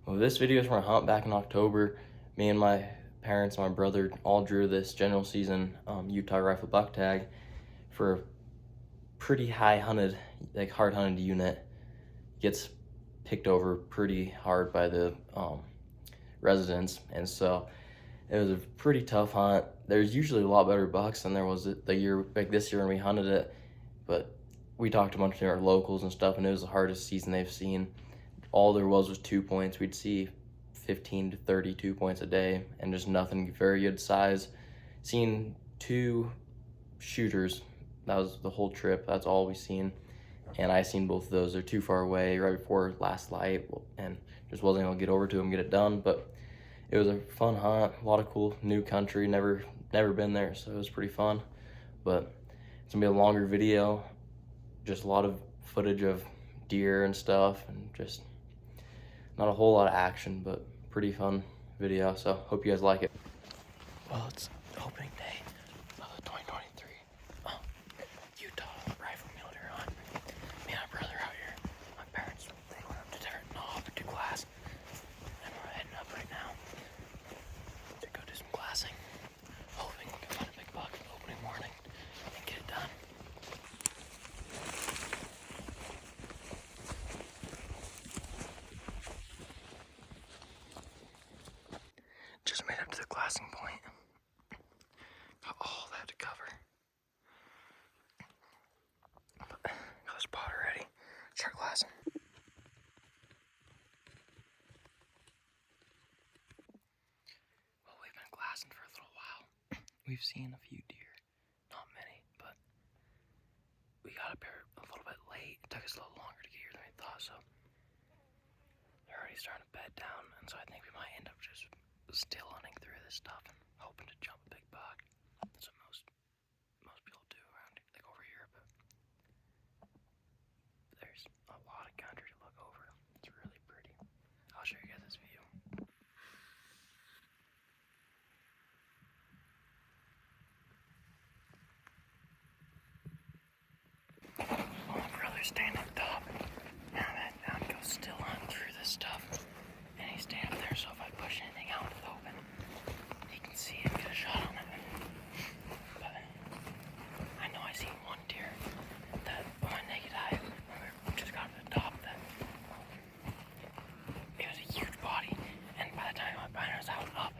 Well, this video is from a hunt back in October. Me and my parents and my brother all drew this general season Utah rifle buck tag for a pretty high hunted, like hard hunted unit. Gets picked over pretty hard by the residents, and so it was a pretty tough hunt. There's usually a lot better bucks than there was the year, like this year when we hunted it, but we talked to a bunch of our locals and stuff, and it was the hardest season they've seen. All there was 2 points. We'd see 15 to 32 points a day, and just nothing very good size. Seen 2 shooters. That was the whole trip. That's all we seen. And I seen both of those. They're too far away right before last light, and just wasn't able to get over to them, get it done. But it was a fun hunt. A lot of cool new country. Never been there, so it was pretty fun. But it's gonna be a longer video. Just a lot of footage of deer and stuff, and just not a whole lot of action, but pretty fun video. So hope you guys like it. Well, it's opening day of the 2023 Utah rifle mule deer hunt. Me and my brother out here. My parents, they went up to different knob to glass, and we're heading up right now to go do some glassing, hoping we can find a big buck opening morning and get it done. Just made up to the glassing point. Got all that to cover. Got the spotter ready. Start glassing. Well, we've been glassing for a little while. We've seen a few deer. Not many, but we got up here a little bit late. It took us a little longer to get here than we thought, so they're already starting to bed down, and so I think we might end up just still hunting through this stuff and hoping to jump a big buck. That's what most people do around like over here, but there's a lot of country to look over. It's really pretty. I'll show you guys this view. Well, my brother's standing up top, and I'm heading down to go still hunt through this stuff. And he's standing up there, so if I push anything out in the open, he can see it and get a shot on it. But I know I seen one deer that with my naked eye, when we just got to the top, that it was a huge body, and by the time my blind was out and up,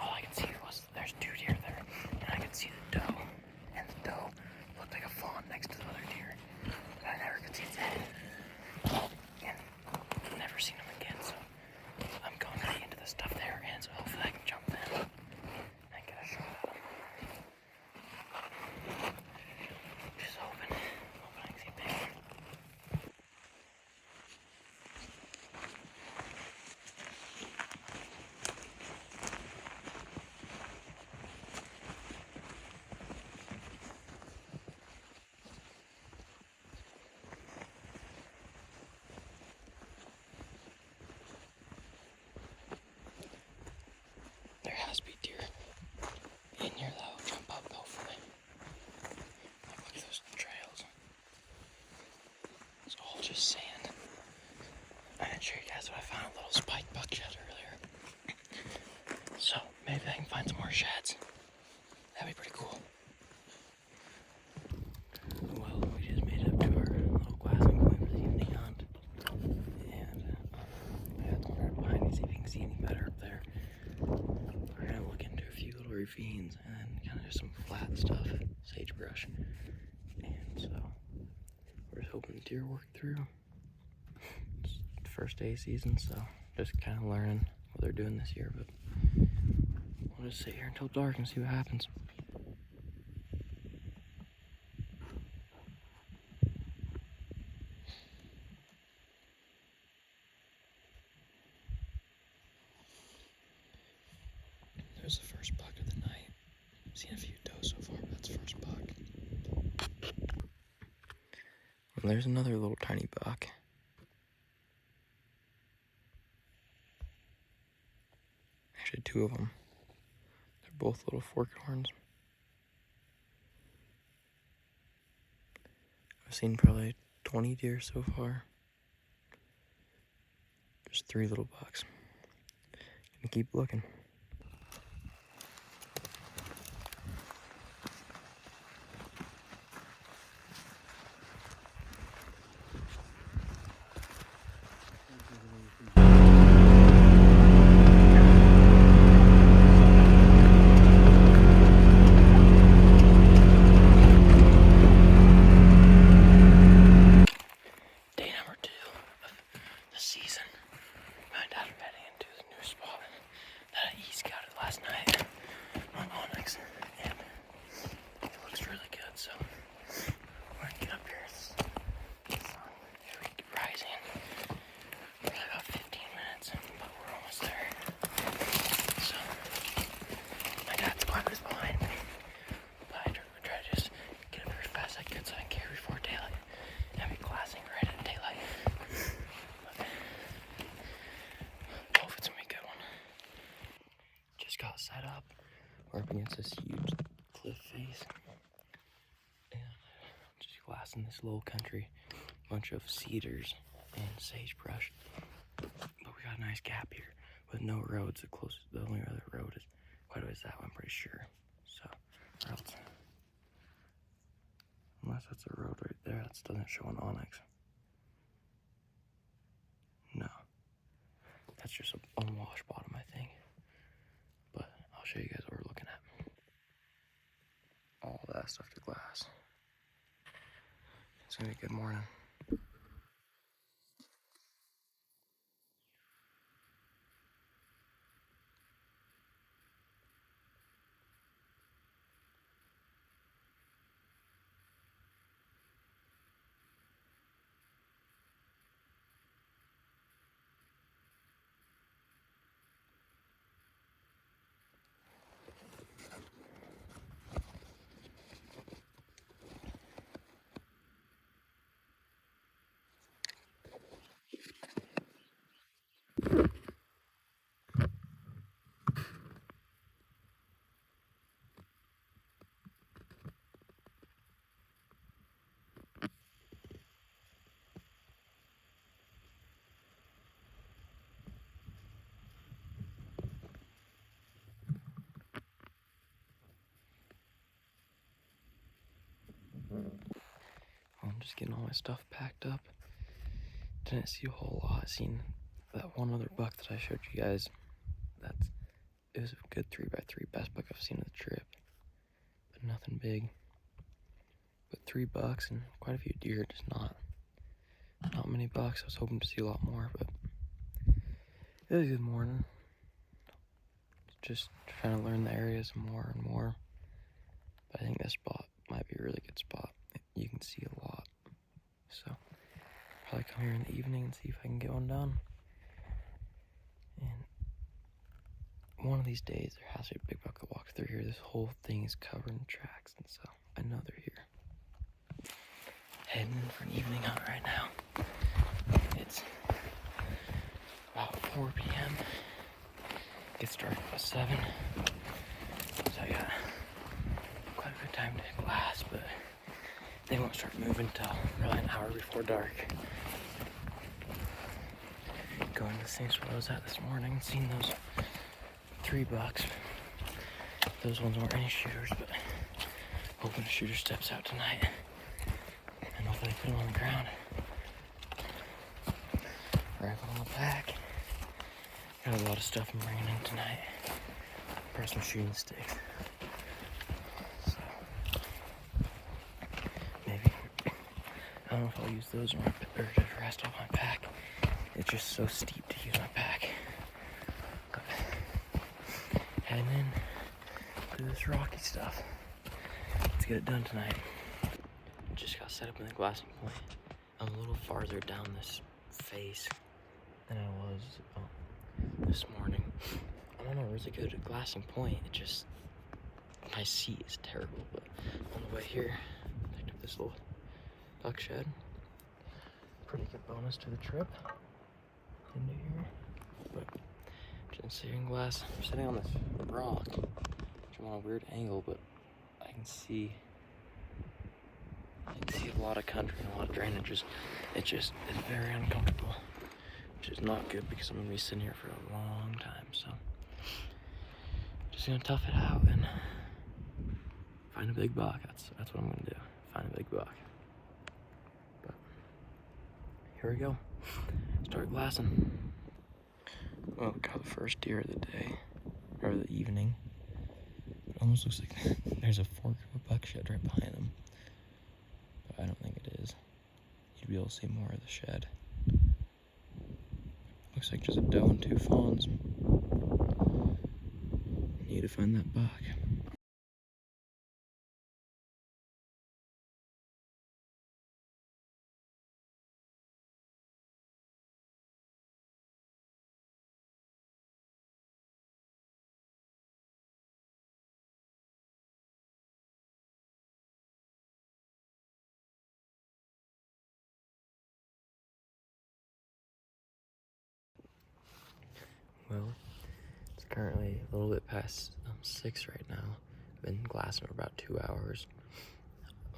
all I could see was there's 2 deer there, and I could see the doe, and the doe looked like a fawn next to the other deer, but I never could see its head, and never seen him again. So I'm going right into the stuff there, and so hopefully I can jump in and get a shot at him. Just hoping I can see a big one. There has to be deer in here that will jump up, hopefully. Like, look at those trails. It's all just sand. I didn't show you guys, but I found a little spiked buck shed earlier. So maybe I can find some more sheds. That'd be pretty cool. Well, we just made it up to our little glassing point for the evening hunt. And I had to look right behind me, see if you can see any better up there. We're gonna look into a few little ravines and then kind of just some flat stuff, sagebrush. And so we're just hoping the deer work through. It's the first day of season, so just kind of learning what they're doing this year, but we'll just sit here until dark and see what happens. There's the first buck of the night. I've seen a few does so far, but that's the first buck. And there's another little tiny buck. Actually, 2 of them. They're both little forked horns. I've seen probably 20 deer so far. Just 3 little bucks. and keep looking. Day number 2 of the season. My dad are heading into the new spot that I e-scouted last night on Onyx, and it looks really good. So we're gonna get up here. The sun is rising. Probably about 15 minutes, but we're almost there. So my dad's quite a bit behind me, but I try to just get up here as fast as I could so I can carry before daylight. And be glassing right at daylight. But hope it's gonna be a good one. Just got set up. We're up against this huge cliff face. And just glassing this low country. Bunch of cedars and sagebrush. But we got a nice gap here with no roads. The only other road is quite a ways that way, I'm pretty sure. So, or else, unless that's a road right there, that doesn't show an Onyx. No. That's just an unwashed bottom, I think. But I'll show you guys what we're looking at. All that stuff to glass. It's gonna be a good morning. I'm just getting all my stuff packed up. Didn't see a whole lot. Seen that one other buck that I showed you guys. It was a good 3x3, best buck I've seen of the trip. But nothing big. But 3 bucks and quite a few deer, just not many bucks. I was hoping to see a lot more, but it was a good morning. Just trying to learn the areas more and more. But I think this spot might be a really good spot. You can see a lot. So probably come here in the evening and see if I can get one done. And one of these days there has to be a big buck that walks through here. This whole thing is covered in tracks, and so I know they're here. Heading in for an evening hunt right now. It's about 4 p.m. Get started at 7. So I got quite a good time to glass, but they won't start moving until probably an hour before dark. Going to the same spot I was at this morning, seen those 3 bucks. Those ones weren't any shooters, but hoping a shooter steps out tonight and hopefully put them on the ground. Rifle on the back. Got a lot of stuff I'm bringing in tonight. Brought some shooting sticks. So maybe I don't know if I'll use those or just rest off my pack. It's just so steep to use my pack. But heading in to this rocky stuff. Let's get it done tonight. Just got set up in the glassing point. I'm a little farther down this face than I was this morning. I don't know, really good at glassing point. It just, my seat is terrible, but on the way here, I picked up this little buck shed. Pretty good bonus to the trip into here. But just sitting glass, I'm sitting on this rock, which I'm on a weird angle, but I can see a lot of country and a lot of drainage. It's very uncomfortable. which is not good because I'm gonna be sitting here for a long time. So just gonna tough it out and find a big buck. That's what I'm gonna do. Find a big buck. But here we go. Start glassing. Well, got the first deer of the day or the evening. It almost looks like there's a fork of a buck shed right behind them, but I don't think it is. You'd be able to see more of the shed. Looks like just a doe and 2 fawns. Need to find that buck. Well, it's currently a little bit past 6 right now. I've been glassing for about 2 hours.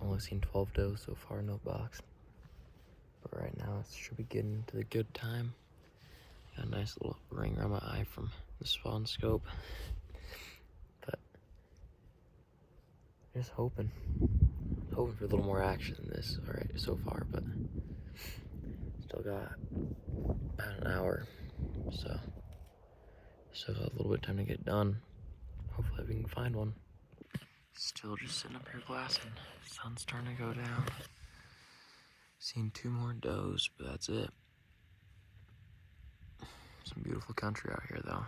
Only seen 12 does so far, no bucks. But right now it should be getting to the good time. Got a nice little ring around my eye from the spawn scope. But just hoping for a little more action than this alright so far, but still got about an hour, so still got a little bit of time to get done. Hopefully we can find one. Still just sitting up here glassing. Sun's starting to go down. Seen 2 more does, but that's it. Some beautiful country out here though.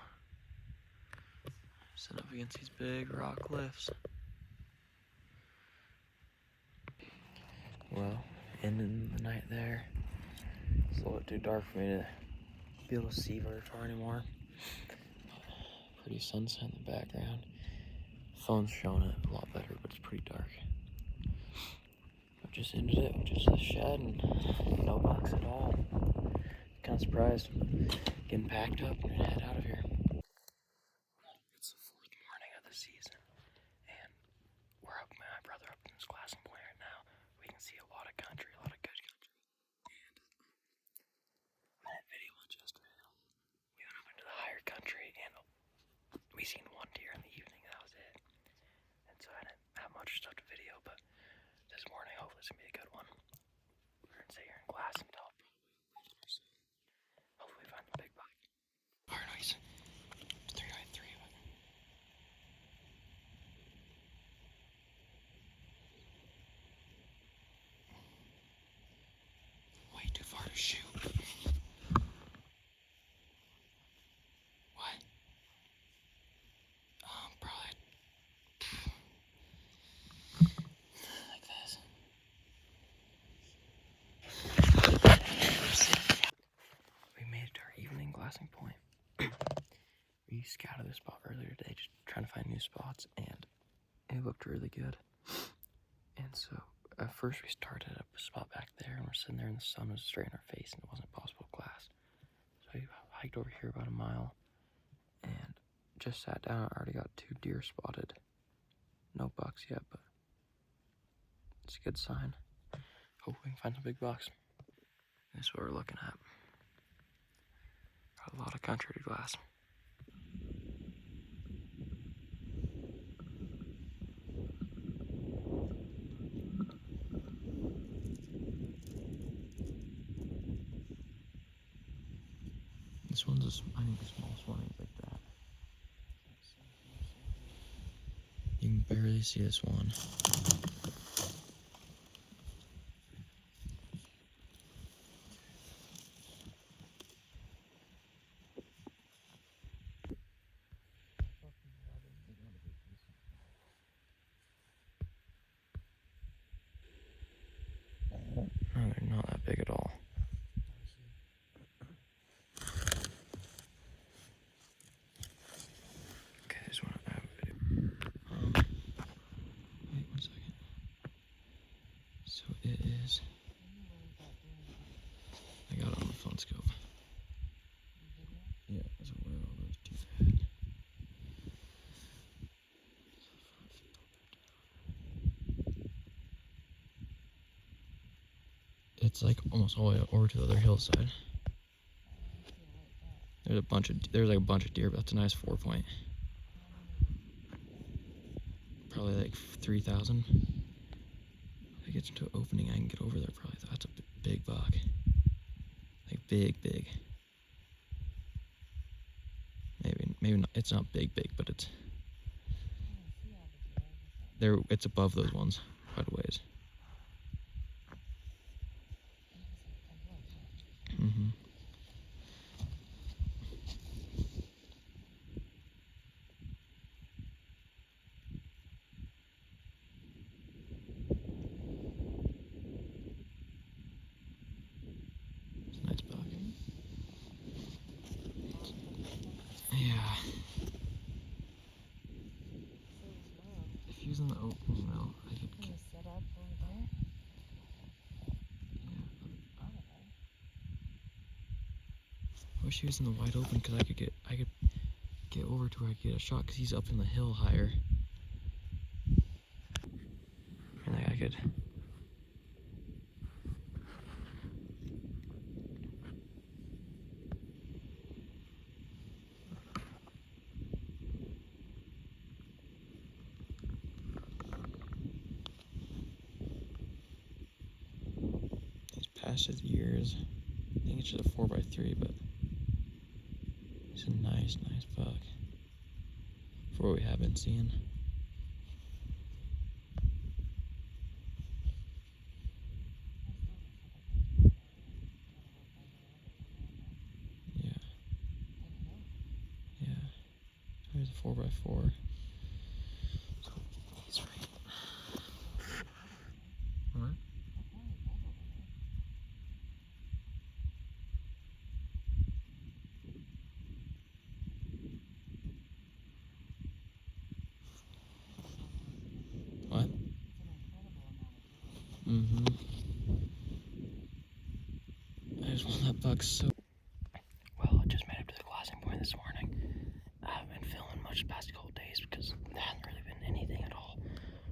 Sitting up against these big rock cliffs. Well, ending the night there. It's a little bit too dark for me to be able to see very far anymore. Pretty sunset in the background. Phone's showing it a lot better, but it's pretty dark. I just ended it with just a shed and no bucks at all. Kind of surprised. Getting packed up and head out of here. It's the 4th morning of the season, and we're up, my brother up in this glassing point right now. We can see a lot of country, a lot of good country. And I had video much yesterday. We went up into the higher country, and we seen 1 deer in the evening. That was it. And so I didn't have much stuff to video, but this morning, hopefully it's gonna be a good one. We're gonna sit here and glass until hopefully we find the big buck. Fire noise. 3x3. Way too far to shoot. What? Probably like this. We made it to our evening glassing point. We scouted this spot earlier today, just trying to find new spots, and it looked really good. And so at first we started at a spot back there, and we're sitting there and the sun was straight in our face and it wasn't possible to glass. So we hiked over here about a mile and just sat down. I already got 2 deer spotted. No bucks yet, but it's a good sign. Hope we can find some big bucks. This is what we're looking at. Got a lot of country to glass. This one's, I think the smallest one is like that. You can barely see this one. No, they're not that big at all. Okay, this one I have a video. Wait 1 second. So it is. I got it on the phone scope. Yeah, so where all those deer at? It's like almost all the way over to the other hillside. There's like a bunch of deer, but that's a nice 4-point. Probably like 3,000. If I get into an opening, I can get over there probably. That's a big buck. Like big. Maybe not. It's not big, but it's there. It's above those ones quite a ways. Mm-hmm. It's a nice buck. Yeah. If he was in the opening though, I could get set up over there. Yeah. I wish he was in the wide open because I could get over to where I could get a shot because he's up in the hill higher. And I could. He's past his years. I think it's just a 4x3, but he's a nice buck for what we have been seeing. Yeah. There's a 4x4. So he's right. What? What? Mm-hmm. I just want that buck so. Well, I just made it to the glassing point this morning. I haven't been filming much the past couple days because there hasn't really been anything at all.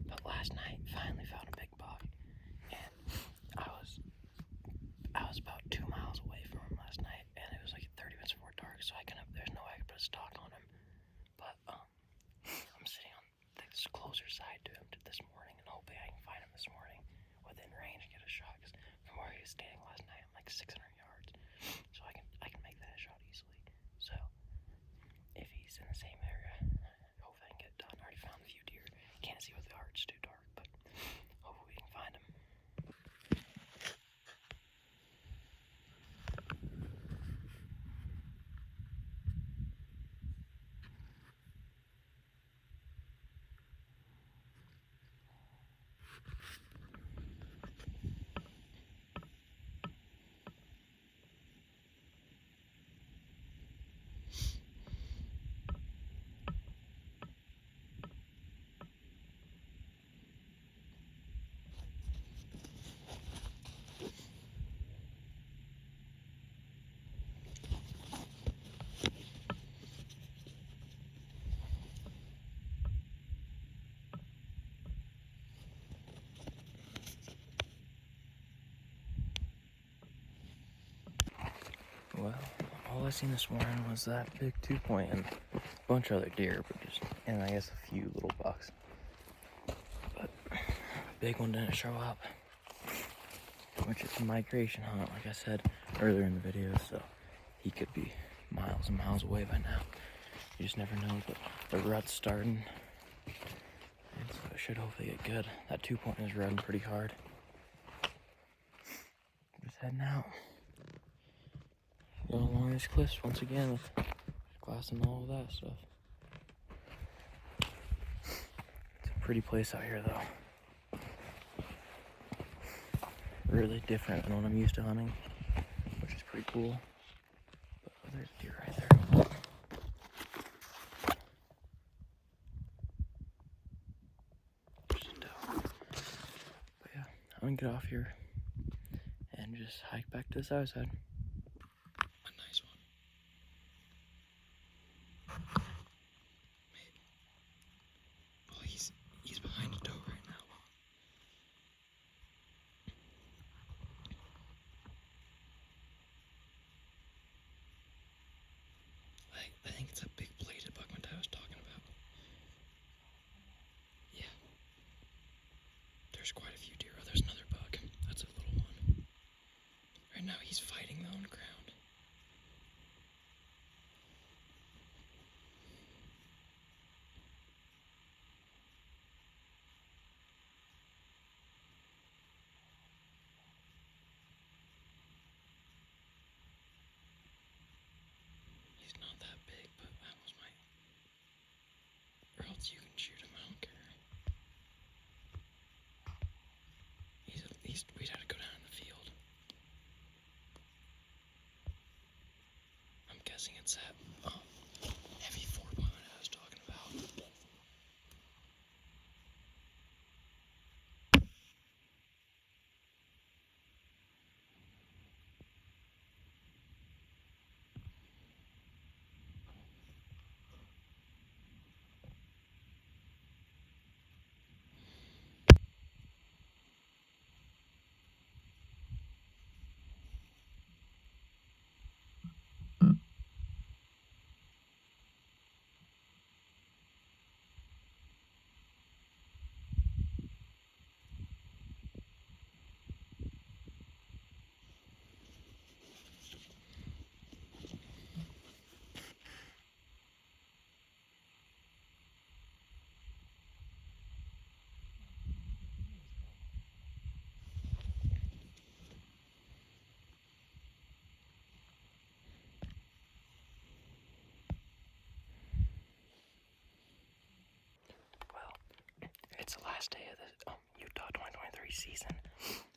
But last night, finally found a big buck, and I was about 2 miles away from him last night, and it was like 30 minutes before dark, so there's no way I could put a stock on him. But I'm sitting on the closer side to him this morning, and hopefully I can find him this morning within range and get a shot. Because from where he was standing last night, I'm like 600 yards, so I can make that a shot easily. So if he's in the same area, hopefully I can get it done. I already found a few deer. Can't see with the heart; it's too dark, but hopefully we can find him. Well, all I seen this morning was that big 2-point and a bunch of other deer, and I guess a few little bucks. But the big one didn't show up, which is a migration hunt, like I said earlier in the video, so he could be miles and miles away by now. You just never know, but the rut's starting, and so it should hopefully get good. That 2-point is running pretty hard. Just heading out. Going along these cliffs once again with glass and all of that stuff. It's a pretty place out here though. Really different than what I'm used to hunting, which is pretty cool. But oh, there's a deer right there. There's a doe. But yeah, I'm gonna get off here and just hike back to the south side. He's behind a doe right now. You can shoot him, I don't care. He's at least, we'd have to go down in the field. I'm guessing it's that heavy 4.0 I was talking about. Well, it's the last day of the Utah 2023 season.